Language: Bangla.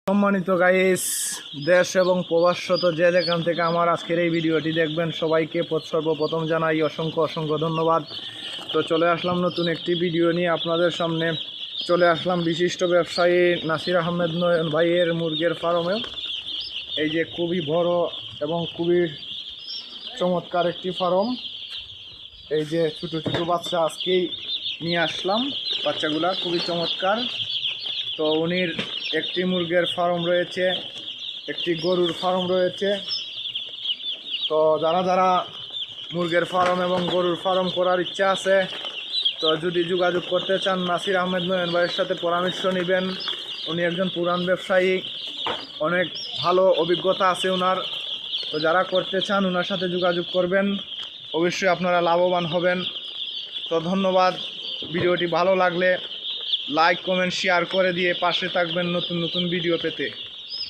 সম্মানিত গাইস, দেশ এবং প্রবাসরত যে যেখান থেকে আমার আজকের এই ভিডিওটি দেখবেন সবাইকে সর্বপ্রথম জানাই অসংখ্য অসংখ্য ধন্যবাদ। তো চলে আসলাম নতুন একটি ভিডিও নিয়ে আপনাদের সামনে। চলে আসলাম বিশিষ্ট ব্যবসায়ী নাসির আহমেদ নয়ন ভাইয়ের মুরগির ফার্মে। এই যে খুবই বড় এবং খুবই চমৎকার একটি ফার্ম। এই যে ছোটো ছোটো বাচ্চা আজকেই নিয়ে আসলাম, বাচ্চাগুলা খুবই চমৎকার। তো উনির একটি মুরগির ফার্ম রয়েছে, একটি গরুর ফার্ম রয়েছে। তো যারা যারা মুরগির ফার্ম এবং গরুর ফার্ম করার ইচ্ছা আছে, তো যদি যোগাযোগ করতে চান নাসির আহমেদ নয়ন ভাইয়ের সাথে পরামর্শ নেবেন। উনি একজন পুরান ব্যবসায়ী, অনেক ভালো অভিজ্ঞতা আছে ওনার। তো যারা করতে চান ওনার সাথে যোগাযোগ করবেন, অবশ্যই আপনারা লাভবান হবেন। তো ধন্যবাদ। ভিডিওটি ভালো লাগলে লাইক কমেন্ট শেয়ার করে দিয়ে পাশে থাকবেন নতুন নতুন ভিডিও পেতে।